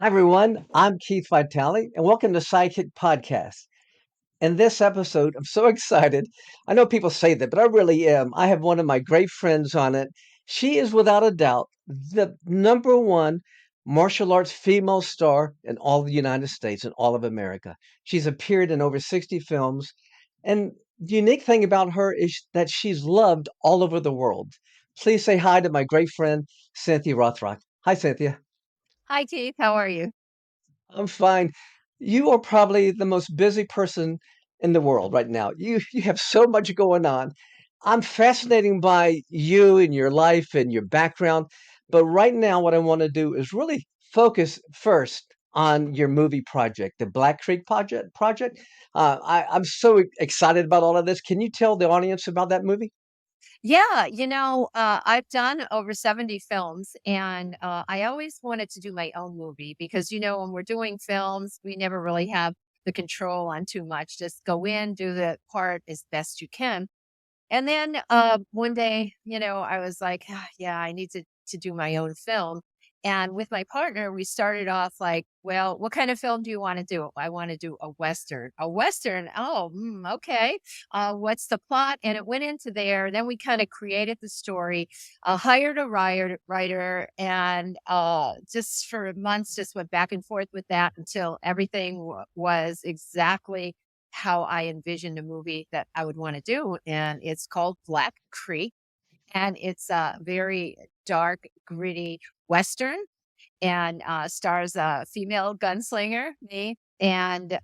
Hi, everyone. I'm Keith Vitali, and welcome to Sidekick Podcast. In this episode, I'm so excited. I know people say that, but I really am. I have one of my great friends on it. She is without a doubt the number one martial arts female star in all the United States and all of America. She's appeared in over 60 films, and the unique thing about her is that she's loved all over the world. Please say hi to my great friend, Cynthia Rothrock. Hi, Cynthia. Hi, Keith. How are you? I'm fine. You are probably the most busy person in the world right now. You have so much going on. I'm fascinated by you and your life and your background, but right now what I want to do is really focus first on your movie project, the Black Creek project. I'm so excited about all of this. Can you tell the audience about that movie? Yeah, I've done over 70 films, and I always wanted to do my own movie because, when we're doing films, we never really have the control on too much. Just go in, do the part as best you can. And then one day, I was like, yeah, I need to do my own film. And with my partner, we started off like, well, what kind of film do you want to do? I want to do a Western. A Western. Oh, okay. What's the plot? And it went into there. Then we kind of created the story, hired a writer, and just for months, just went back and forth with that until everything was exactly how I envisioned a movie that I would want to do. And it's called Black Creek. And it's a very dark, gritty Western and stars a female gunslinger, me. And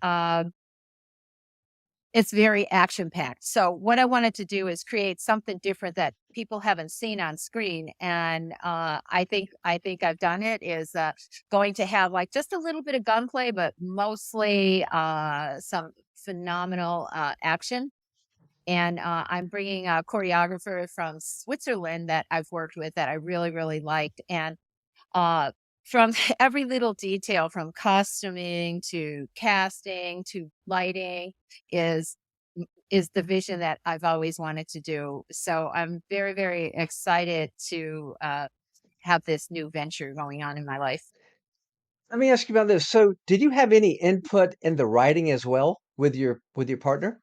it's very action packed. So what I wanted to do is create something different that people haven't seen on screen, and I think I've done it. Is going to have like just a little bit of gunplay, but mostly some phenomenal action. And I'm bringing a choreographer from Switzerland that I've worked with that I really really liked, and uh, from every little detail, from costuming to casting to lighting, is is the vision that I've always wanted to do. So I'm very, very excited to have this new venture going on in my life. Let me ask you about this. So, did you have any input in the writing as well with your partner?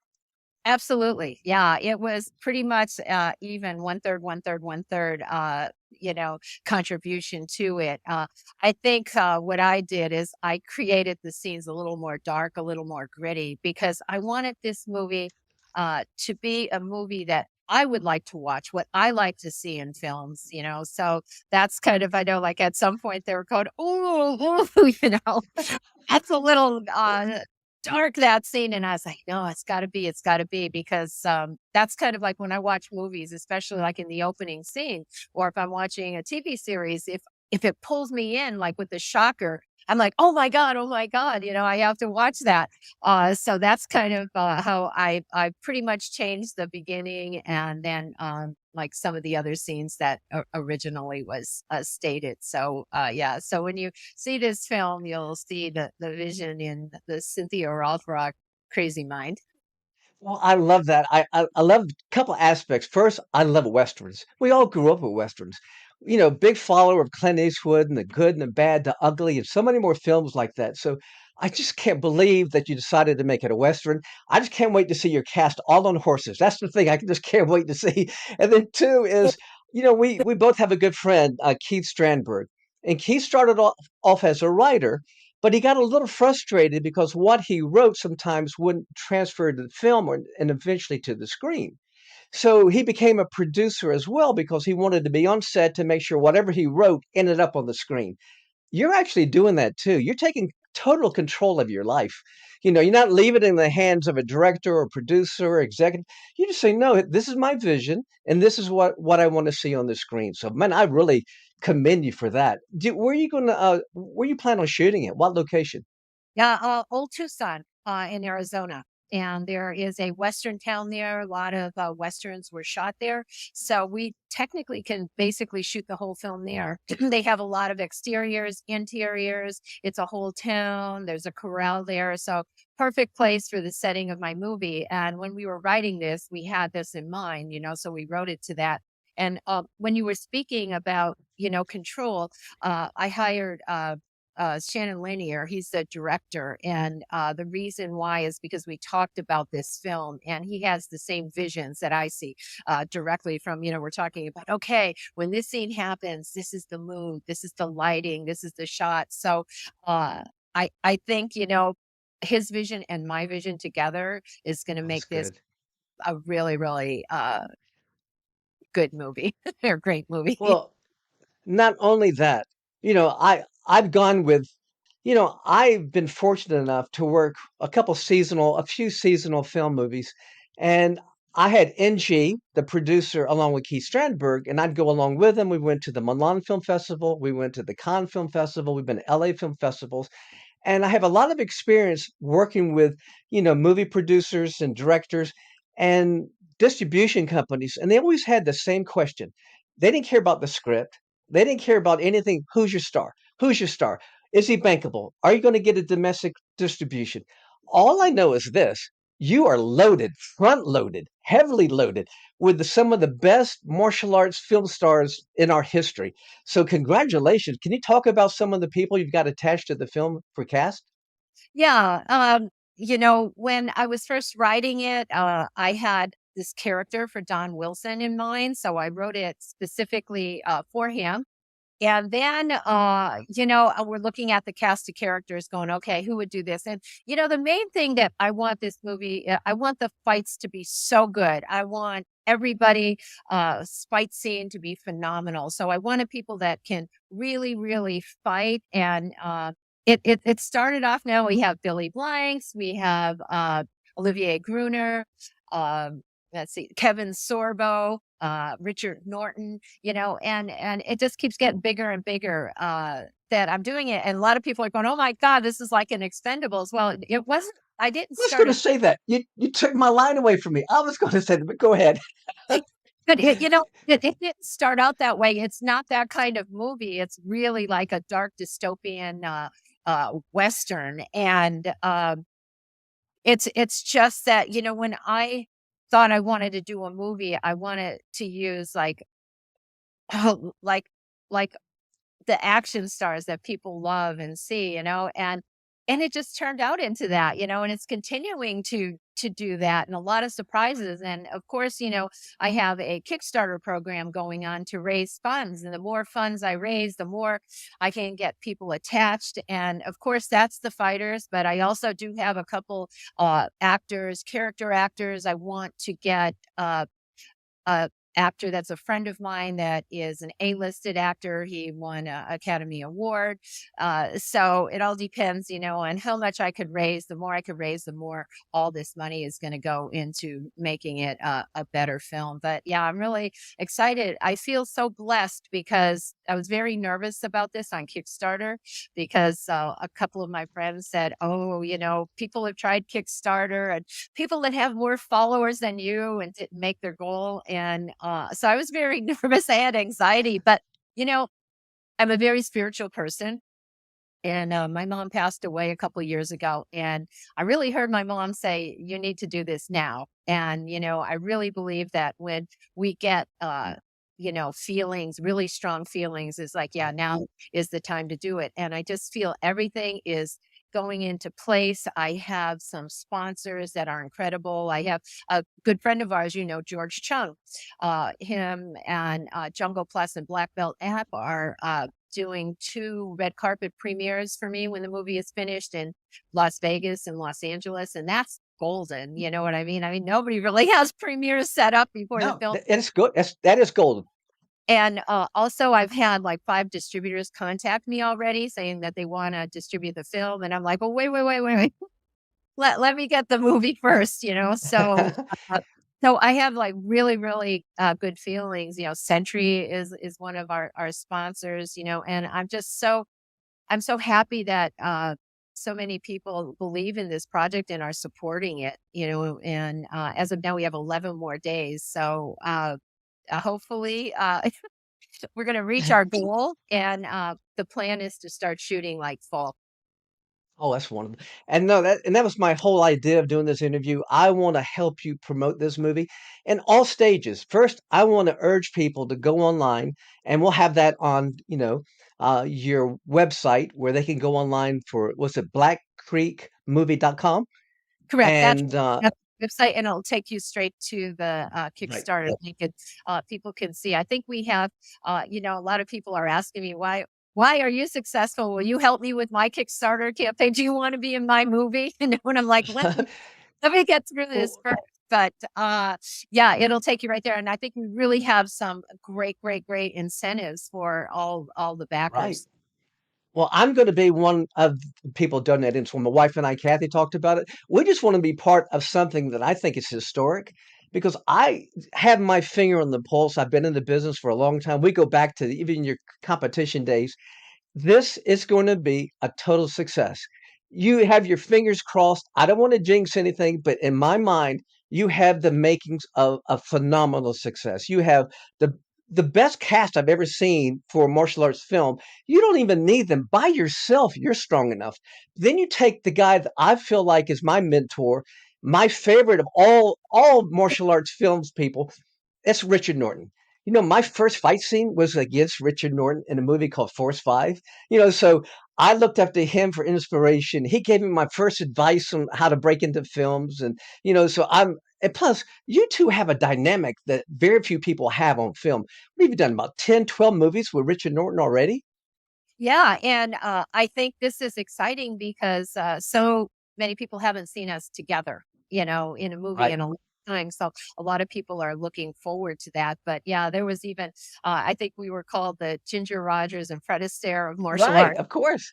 Absolutely. Yeah, it was pretty much even one third, one third, one third, contribution to it. I think what I did is I created the scenes a little more dark, a little more gritty, because I wanted this movie to be a movie that I would like to watch, what I like to see in films. So that's kind of, I know, like at some point they were going, oh, that's a little dark, that scene, and I was like, "No, it's gotta be," because, that's kind of like when I watch movies, especially like in the opening scene, or if I'm watching a TV series, if it pulls me in, like with the shocker, I'm like, oh my god," I have to watch that. So that's kind of, how I pretty much changed the beginning and then, like some of the other scenes that originally was, stated. So, yeah, so when you see this film, you'll see the vision in the Cynthia Rothrock crazy mind. Well, I love that. I love a couple aspects. First, I love westerns. We all grew up with westerns. Big follower of Clint Eastwood and the good and the bad, the ugly, and so many more films like that. So I just can't believe that you decided to make it a western. I just can't wait to see your cast all on horses. That's the thing I just can't wait to see. And then two is, we both have a good friend, Keith Strandberg, and Keith started off as a writer, but he got a little frustrated because what he wrote sometimes wouldn't transfer to the film and eventually to the screen. So he became a producer as well because he wanted to be on set to make sure whatever he wrote ended up on the screen. You're actually doing that too. You're taking total control of your life. You're not leaving it in the hands of a director or producer or executive. You just say, no, this is my vision and this is what I want to see on the screen. So man, I really commend you for that. Where you plan on shooting it? What location? Yeah, Old Tucson, in Arizona. And there is a Western town there. A lot of Westerns were shot there. So we technically can basically shoot the whole film there. They have a lot of exteriors, interiors. It's a whole town. There's a corral there. So perfect place for the setting of my movie. And when we were writing this, we had this in mind, so we wrote it to that. And when you were speaking about, control, I hired Shannon Lanier. He's the director, and the reason why is because we talked about this film, and he has the same visions that I see directly from, we're talking about, okay, when this scene happens, this is the mood, this is the lighting, this is the shot. So uh, I think, his vision and my vision together is going to That's make this good. a really, really good movie or great movie. Well, not only that, I've gone with, I've been fortunate enough to work a few seasonal film movies, and I had NG, the producer, along with Keith Strandberg, and I'd go along with him. We went to the Milan Film Festival, we went to the Cannes Film Festival, we've been to LA film festivals, and I have a lot of experience working with, movie producers and directors and distribution companies, and they always had the same question. They didn't care about the script. They didn't care about anything. Who's your star? Who's your star? Is he bankable? Are you going to get a domestic distribution? All I know is this. You are loaded, front loaded, heavily loaded with some of the best martial arts film stars in our history. So congratulations. Can you talk about some of the people you've got attached to the film for cast? Yeah, when I was first writing it, I had this character for Don Wilson in mind, so I wrote it specifically for him. And then, we're looking at the cast of characters going, okay, who would do this? And, the main thing that I want this movie, I want the fights to be so good. I want everybody, fight scene to be phenomenal. So I wanted people that can really, really fight. And it started off now. We have Billy Blanks, we have Olivier Gruner, let's see, Kevin Sorbo, Richard Norton, and it just keeps getting bigger and bigger that I'm doing it. And a lot of people are going, oh my God, this is like an Expendables. Well, it wasn't, I didn't I was start going to it. say that. You took my line away from me. I was going to say that, but go ahead. But it didn't start out that way. It's not that kind of movie. It's really like a dark dystopian Western. And it's just that, when I thought I wanted to do a movie, I wanted to use like like like the action stars that people love and see, and it just turned out into that, and it's continuing to do that, and a lot of surprises. And of course, I have a Kickstarter program going on to raise funds, and the more funds I raise, the more I can get people attached. And of course, that's the fighters, but I also do have a couple actors, character actors. I want to get a actor that's a friend of mine that is an A-listed actor. He won an Academy Award. So it all depends, on how much I could raise. The more I could raise, the more all this money is going to go into making it a better film. But yeah, I'm really excited. I feel so blessed because I was very nervous about this on Kickstarter because a couple of my friends said, oh, people have tried Kickstarter and people that have more followers than you and didn't make their goal. And so I was very nervous. I had anxiety, but I'm a very spiritual person. And my mom passed away a couple of years ago. And I really heard my mom say, you need to do this now. And, I really believe that when we get, feelings, really strong feelings, is like, yeah, now is the time to do it. And I just feel everything is going into place. I have some sponsors that are incredible. I have a good friend of ours, George Chung, him and Jungle Plus and Black Belt app are doing 2 red carpet premieres for me when the movie is finished in Las Vegas and Los Angeles. And that's golden. You know what I mean? I mean, nobody really has premieres set up before the No, film. it's good. That is golden. And also, I've had like 5 distributors contact me already saying that they want to distribute the film. And I'm like, well, wait. Let me get the movie first, uh, so I have like really, really good feelings. Century is one of our sponsors, and I'm so happy that so many people believe in this project and are supporting it, and as of now, we have 11 more days. So hopefully we're going to reach our goal. And the plan is to start shooting like fall. Oh, that's wonderful. And no, that was my whole idea of doing this interview. I want to help you promote this movie in all stages. First, I want to urge people to go online, and we'll have that on, your website where they can go online for, what's it, blackcreekmovie.com. Correct. And That's the website, and it'll take you straight to the right. Kickstarter link, and people can see. I think we have, a lot of people are asking me why are you successful? Will you help me with my Kickstarter campaign? Do you want to be in my movie? And when I'm like, let me get through this Well, first. But yeah, it'll take you right there. And I think we really have some great, great, great incentives for all the right. backers. Well, I'm going to be one of the people donating. So my wife and I, Kathy, talked about it. We just want to be part of something that I think is historic because I have my finger on the pulse. I've been in the business for a long time. We go back to even your competition days. This is going to be a total success. You have your fingers crossed. I don't want to jinx anything, but in my mind, you have the makings of a phenomenal success. You have the the best cast I've ever seen for a martial arts film. You don't even need them by yourself. You're strong enough. Then you take the guy that I feel like is my mentor, my favorite of all martial arts films people. That's Richard Norton. My first fight scene was against Richard Norton in a movie called Force 5. So I looked up to him for inspiration. He gave me my first advice on how to break into films. So and plus, you two have a dynamic that very few people have on film. What have you done? About 10, 12 movies with Richard Norton already? Yeah, and I think this is exciting because so many people haven't seen us together, in a movie Right. in a long time. So a lot of people are looking forward to that. But yeah, there was even I think we were called the Ginger Rogers and Fred Astaire of martial Right, arts. of course.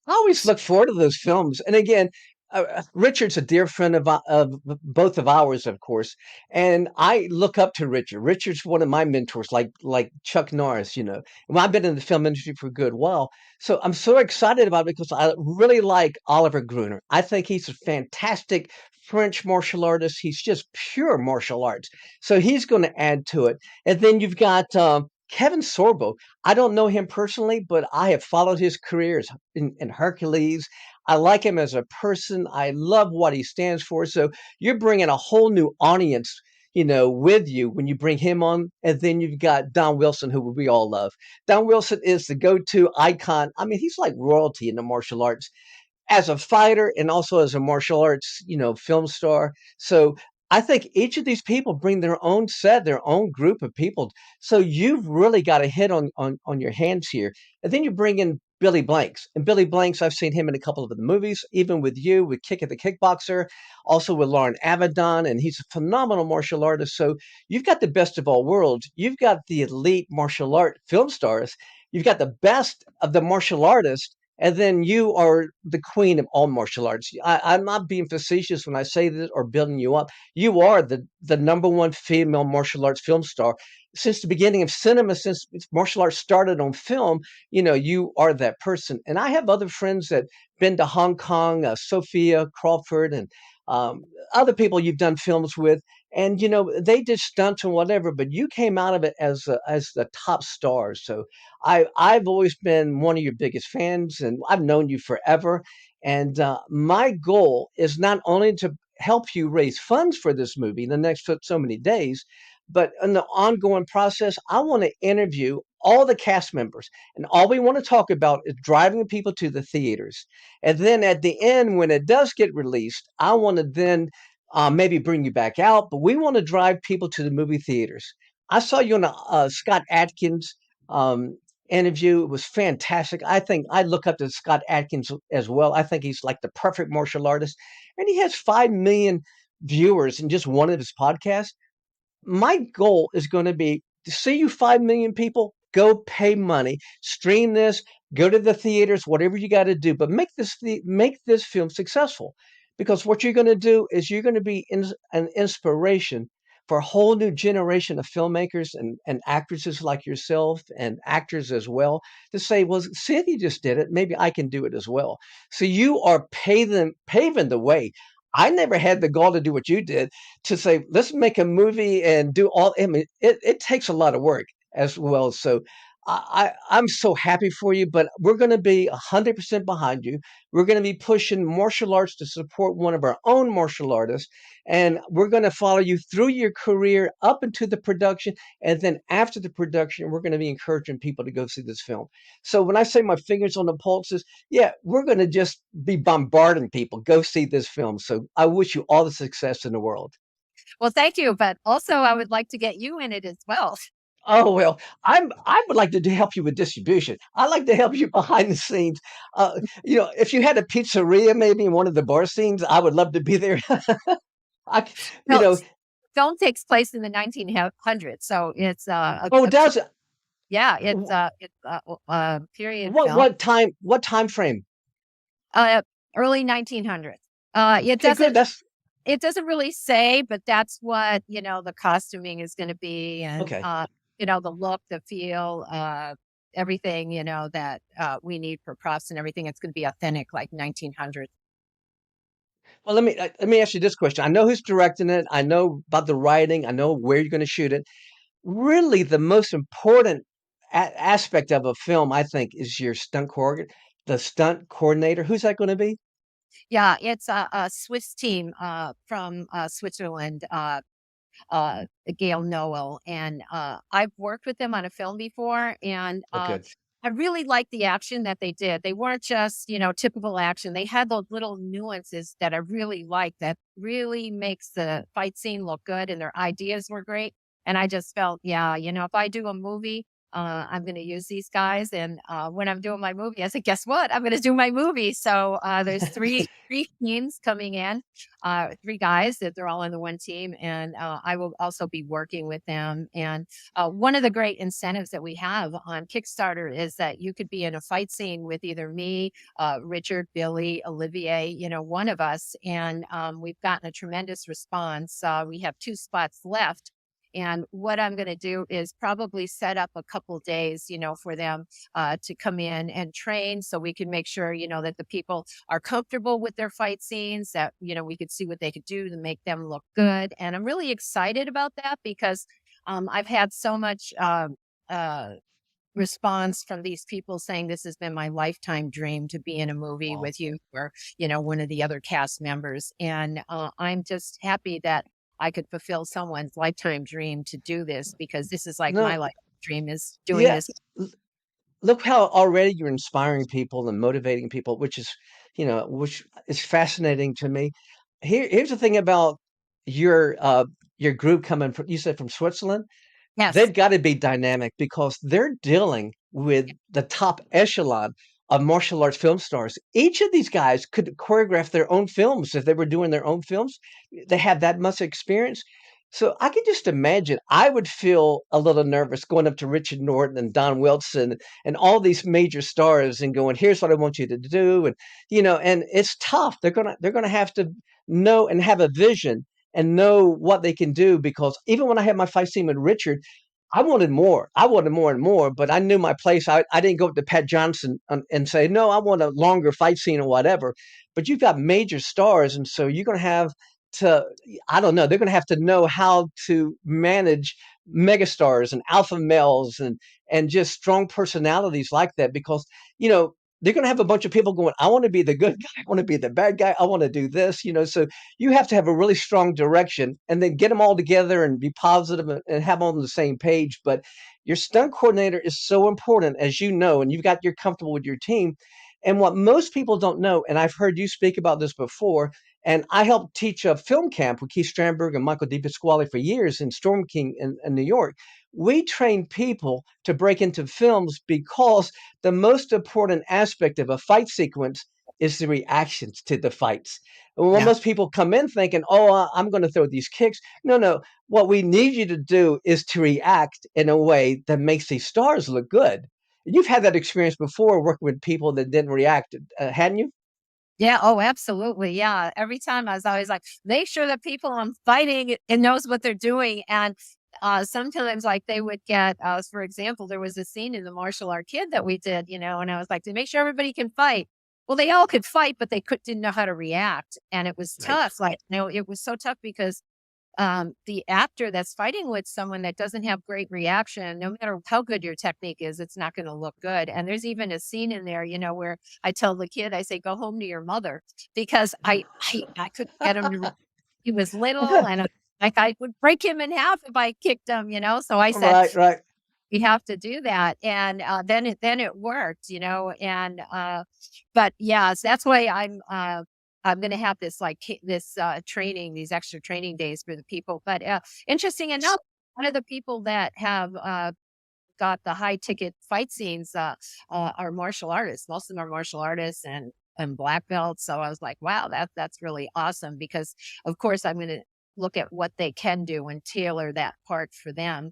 I always look forward to those films. And again, Richard's a dear friend of both of ours, of course, and I look up to Richard. Richard's one of my mentors, like Chuck Norris. Well, I've been in the film industry for a good while, so I'm so excited about it because I really like Oliver Gruner. I think he's a fantastic French martial artist. He's just pure martial arts, so he's going to add to it. And then you've got Kevin Sorbo. I don't know him personally, but I have followed his careers in Hercules. I like him as a person. I love what he stands for. So you're bringing a whole new audience, with you when you bring him on. And then you've got Don Wilson, who we all love. Don Wilson is the go-to icon. I mean, he's like royalty in the martial arts as a fighter and also as a martial arts, film star. So I think each of these people bring their own set, their own group of people. So you've really got a hit on your hands here. And then you bring in Billy Blanks. And Billy Blanks, I've seen him in a couple of the movies, even with you, with Kick of the Kickboxer, also with Lauren Avedon, and he's a phenomenal martial artist. So you've got the best of all worlds. You've got the elite martial art film stars. You've got the best of the martial artists, and then you are the queen of all martial arts. I'm not being facetious when I say this or building you up. You are the number one female martial arts film star since the beginning of cinema. Since martial arts started on film, you are that person. And I have other friends that been to Hong Kong, Sophia Crawford, and um, other people you've done films with, and they did stunts and whatever. But you came out of it as the top star. So I've always been one of your biggest fans, and I've known you forever. And my goal is not only to help you raise funds for this movie in the next so many days, but in the ongoing process, I want to interview all the cast members, and all we want to talk about is driving people to the theaters. And then at the end, when it does get released, I want to then maybe bring you back out, but we want to drive people to the movie theaters. I saw you on a Scott Adkins um, interview. It was fantastic. I think I look up to Scott Adkins as well. I think he's like the perfect martial artist, and he has 5 million viewers in just one of his podcasts. My goal is going to be to see you 5 million people. Go pay money, stream this, go to the theaters, whatever you got to do, but make this film successful. Because what you're going to do is you're going to be an inspiration for a whole new generation of filmmakers and actresses like yourself and actors as well to say, well, Cynthia just did it. Maybe I can do it as well. So you are paving the way. I never had the gall to do what you did, to say, let's make a movie and do all. I mean, it takes a lot of work as well. So I'm so happy for you, but we're going to be 100% behind you. We're going to be pushing martial arts to support one of our own martial artists, and we're going to follow you through your career up into the production, and then after the production, we're going to be encouraging people to go see this film. So when I say my fingers on the pulses, yeah, we're going to just be bombarding people. Go see this film. So I wish you all the success in the world. Well, thank you, but also I would like to get you in it as well. Oh well, I would like to help you with distribution. I like to help you behind the scenes. If you had a pizzeria, maybe in one of the bar scenes, I would love to be there. I, you No, know, film takes place in the 1900s, so it's oh, does it? yeah, Wh- it's a period What film. what time frame? Uh, Early 1900s. Okay, good. That's It doesn't really say, but that's what, the costuming is gonna be and, okay. the look, the feel, everything, that, we need for props and everything. It's gonna be authentic like 1900s. Well, let me ask you this question. I know who's directing it. I know about the writing. I know where you're going to shoot it. Really, the most important aspect of a film, I think, is your the stunt coordinator. Who's that going to be? Yeah, it's a Swiss team, from, Switzerland, Gail Noel, and, I've worked with them on a film before, and, Oh, good. I really liked the action that they did. They weren't just, typical action. They had those little nuances that I really like that really makes the fight scene look good, and their ideas were great. And I just felt, yeah, if I do a movie, I'm going to use these guys. And when I'm doing my movie, I said, guess what? I'm going to do my movie. So there's three teams coming in, three guys that they're all in the one team, and I will also be working with them. And one of the great incentives that we have on Kickstarter is that you could be in a fight scene with either me, Richard, Billy, Olivier, one of us. And we've gotten a tremendous response. We have 2 spots left. And what I'm going to do is probably set up a couple days, for them to come in and train so we can make sure, that the people are comfortable with their fight scenes, that, we could see what they could do to make them look good. And I'm really excited about that because I've had so much uh, response from these people saying this has been my lifetime dream to be in a movie Wow. with you or one of the other cast members, and I'm just happy that I could fulfill someone's lifetime dream to do this because this is like my No, life dream is doing yeah. this. Look how already you're inspiring people and motivating people, which is fascinating to me. Here's the thing about your uh your group coming from, you said, from Switzerland. Yes. They've got to be dynamic because they're dealing with the top echelon of martial arts film stars. Each of these guys could choreograph their own films if they were doing their own films. They have that much experience. So I can just imagine I would feel a little nervous going up to Richard Norton and Don Wilson and all these major stars and going, here's what I want you to do. And it's tough. They're gonna have to know and have a vision and know what they can do, because even when I had my fight scene with Richard, I wanted more. I wanted more and more, but I knew my place. I didn't go up to Pat Johnson and say, no, I want a longer fight scene or whatever. But you've got major stars, and so you're going to have to, I don't know, they're going to have to know how to manage megastars and alpha males and just strong personalities like that, because, they're going to have a bunch of people going, I want to be the good guy. I want to be the bad guy. I want to do this. So you have to have a really strong direction and then get them all together and be positive and have them on the same page. But your stunt coordinator is so important, as you know, and you're comfortable with your team. And what most people don't know, and I've heard you speak about this before, and I helped teach a film camp with Keith Strandberg and Michael DePasquale for years in Storm King in New York. We train people to break into films because the most important aspect of a fight sequence is the reactions to the fights. And when Yeah. most people come in thinking, "Oh, I'm going to throw these kicks," no, no. What we need you to do is to react in a way that makes these stars look good. You've had that experience before working with people that didn't react, hadn't you? Yeah. Oh, absolutely. Yeah. Every time I was always like, make sure that people I'm fighting and knows what they're doing. And sometimes like they would get, for example, there was a scene in the martial art kid that we did, and I was like, to make sure everybody can fight. Well, they all could fight, but they didn't know how to react. And it was Right. tough. Like, it was so tough because the actor that's fighting with someone that doesn't have great reaction, no matter how good your technique is, it's not going to look good. And there's even a scene in there, where I tell the kid, I say, go home to your mother, because I couldn't get him to, he was little, and like I would break him in half if I kicked him, So I said, Right, right. we have to do that. And then it worked, and but yes, that's why I'm going to have this this training, these extra training days for the people. But interesting enough, one of the people that have got the high ticket fight scenes are martial artists. Most of them are martial artists and black belts. So I was like, wow, that's really awesome, because of course I'm going to look at what they can do and tailor that part for them.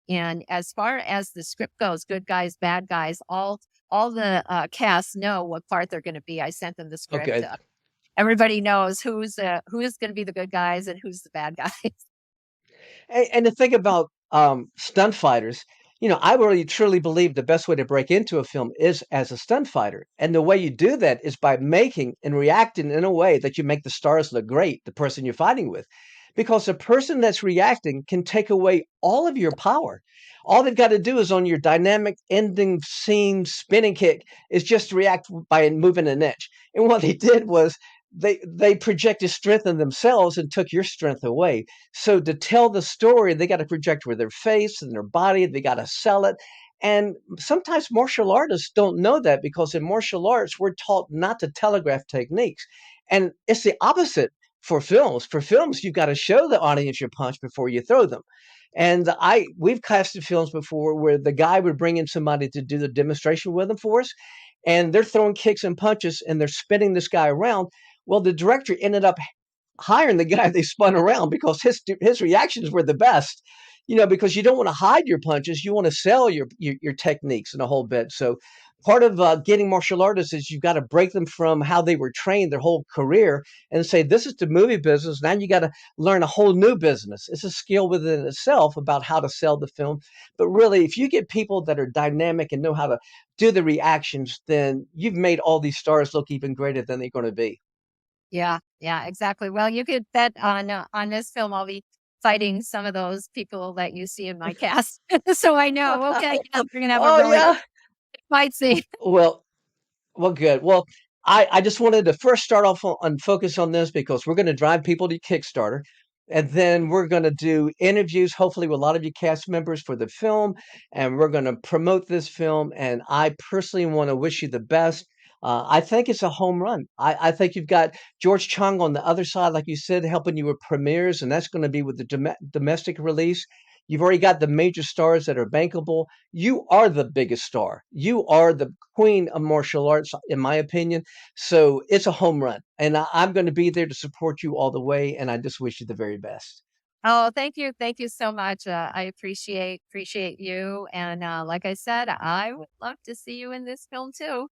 And as far as the script goes, good guys, bad guys, all the cast know what part they're going to be. I sent them the script. Okay. Everybody knows who is going to be the good guys and who's the bad guys. And to think about stunt fighters, I really truly believe the best way to break into a film is as a stunt fighter. And the way you do that is by making and reacting in a way that you make the stars look great, the person you're fighting with. Because the person that's reacting can take away all of your power. All they've got to do is on your dynamic ending scene spinning kick is just react by moving an inch. And what they did was they projected strength in themselves and took your strength away. So to tell the story, they got to project with their face and their body. They got to sell it. And sometimes martial artists don't know that, because in martial arts, we're taught not to telegraph techniques. And it's the opposite for films. For films, you've got to show the audience your punch before you throw them. And we've casted films before where the guy would bring in somebody to do the demonstration with him for us, and they're throwing kicks and punches and they're spinning this guy around. Well, the director ended up hiring the guy they spun around because his reactions were the best. Because you don't want to hide your punches, you want to sell your techniques and a whole bit. So part of getting martial artists is you've got to break them from how they were trained their whole career and say, this is the movie business. Now you got to learn a whole new business. It's a skill within itself about how to sell the film. But really, if you get people that are dynamic and know how to do the reactions, then you've made all these stars look even greater than they're going to be. Yeah, yeah, exactly. Well, you could bet on this film I'll be fighting some of those people that you see in my cast. So I know, okay, yeah, we're gonna have a Oh, really good yeah. fight scene. Well, Well, good. Well, I just wanted to first start off on focus on this because we're going to drive people to Kickstarter. And then we're going to do interviews, hopefully, with a lot of you cast members for the film. And we're going to promote this film. And I personally want to wish you the best. I think it's a home run. I think you've got George Chung on the other side, like you said, helping you with premieres. And that's going to be with the domestic release. You've already got the major stars that are bankable. You are the biggest star. You are the queen of martial arts, in my opinion. So it's a home run. And I'm going to be there to support you all the way. And I just wish you the very best. Oh, thank you. Thank you so much. I appreciate you. And like I said, I would love to see you in this film too.